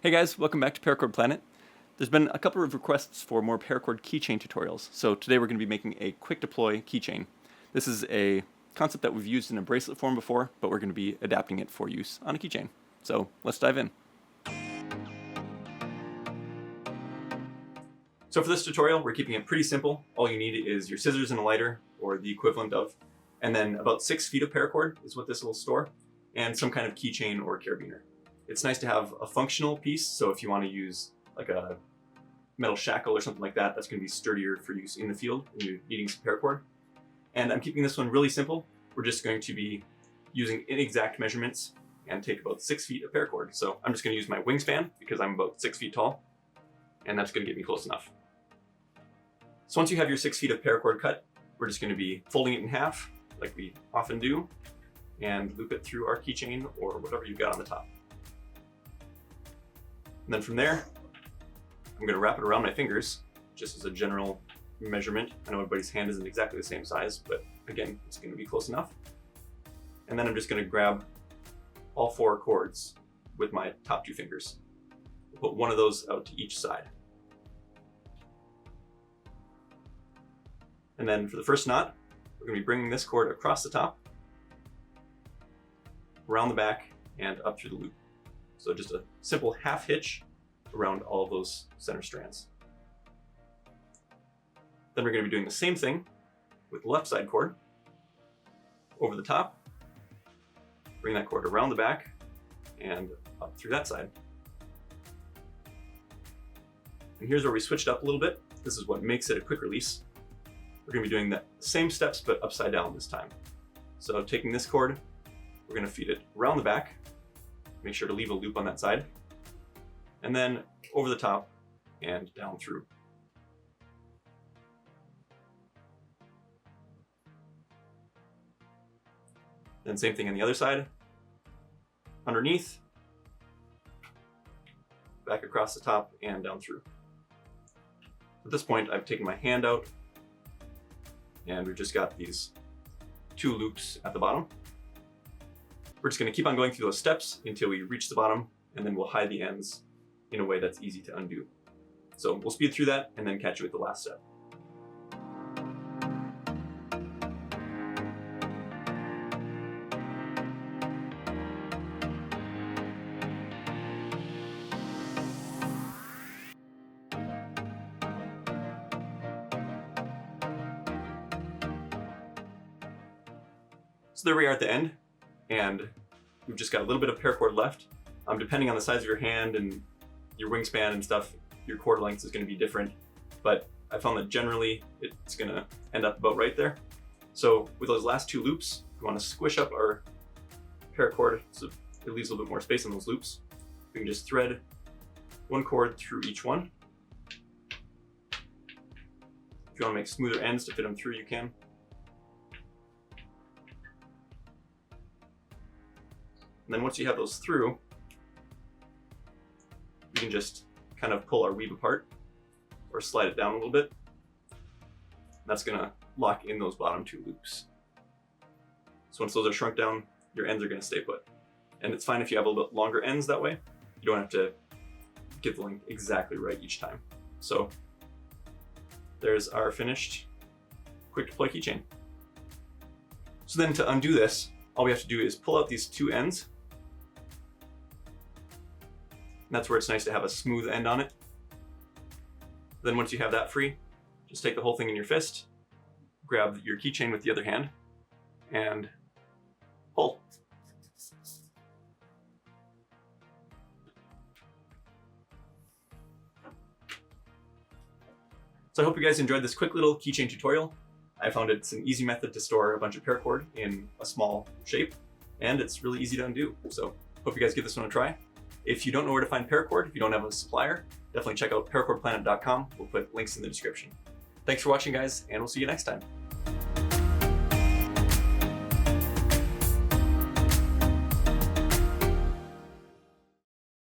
Hey guys, welcome back to Paracord Planet. There's been a couple of requests for more Paracord Keychain tutorials, so today we're going to be making a quick deploy keychain. This is a concept that we've used in a bracelet form before, but we're going to be adapting it for use on a keychain. So let's dive in. So for this tutorial, we're keeping it pretty simple. All you need is your scissors and a lighter, or the equivalent of, and then about 6 feet of paracord is what this will store, and some kind of keychain or carabiner. It's nice to have a functional piece, so if you want to use like a metal shackle or something like that, that's going to be sturdier for use in the field when you're needing some paracord. And I'm keeping this one really simple. We're just going to be using inexact measurements and take about 6 feet of paracord. So I'm just going to use my wingspan because I'm about 6 feet tall, and that's going to get me close enough. So once you have your 6 feet of paracord cut, we're just going to be folding it in half like we often do and loop it through our keychain or whatever you've got on the top. And then from there, I'm going to wrap it around my fingers, just as a general measurement. I know everybody's hand isn't exactly the same size, but again, it's going to be close enough. And then I'm just going to grab all 4 cords with my top 2 fingers. Put one of those out to each side. And then for the first knot, we're going to be bringing this cord across the top, around the back, and up through the loop. So just a simple half hitch around all of those center strands. Then we're going to be doing the same thing with the left side cord. Over the top, bring that cord around the back and up through that side. And here's where we switched up a little bit. This is what makes it a quick release. We're going to be doing the same steps but upside down this time. So taking this cord, we're going to feed it around the back. Make sure to leave a loop on that side, and then over the top and down through. Then same thing on the other side, underneath, back across the top and down through. At this point, I've taken my hand out and we've just got these 2 loops at the bottom. We're just going to keep on going through those steps until we reach the bottom, and then we'll hide the ends in a way that's easy to undo. So we'll speed through that and then catch you at the last step. So there we are at the end, and we've just got a little bit of paracord left. Depending on the size of your hand and your wingspan and stuff, your cord length is going to be different, but I found that generally it's going to end up about right there. So with those last 2 loops, we want to squish up our paracord so it leaves a little bit more space on those loops. We can just thread 1 cord through each one. If you want to make smoother ends to fit them through, you can. And then once you have those through, we can just kind of pull our weave apart or slide it down a little bit. That's going to lock in those bottom 2 loops. So once those are shrunk down, your ends are going to stay put. And it's fine if you have a little bit longer ends that way. You don't have to get the length exactly right each time. So there's our finished quick deploy keychain. So then to undo this, all we have to do is pull out these 2 ends. And that's where it's nice to have a smooth end on it. Then once you have that free, just take the whole thing in your fist, grab your keychain with the other hand, and pull. So I hope you guys enjoyed this quick little keychain tutorial. I found it's an easy method to store a bunch of paracord in a small shape, and it's really easy to undo. So hope you guys give this one a try. If you don't know where to find paracord, if you don't have a supplier, definitely check out paracordplanet.com. We'll put links in the description. Thanks for watching, guys, and we'll see you next time.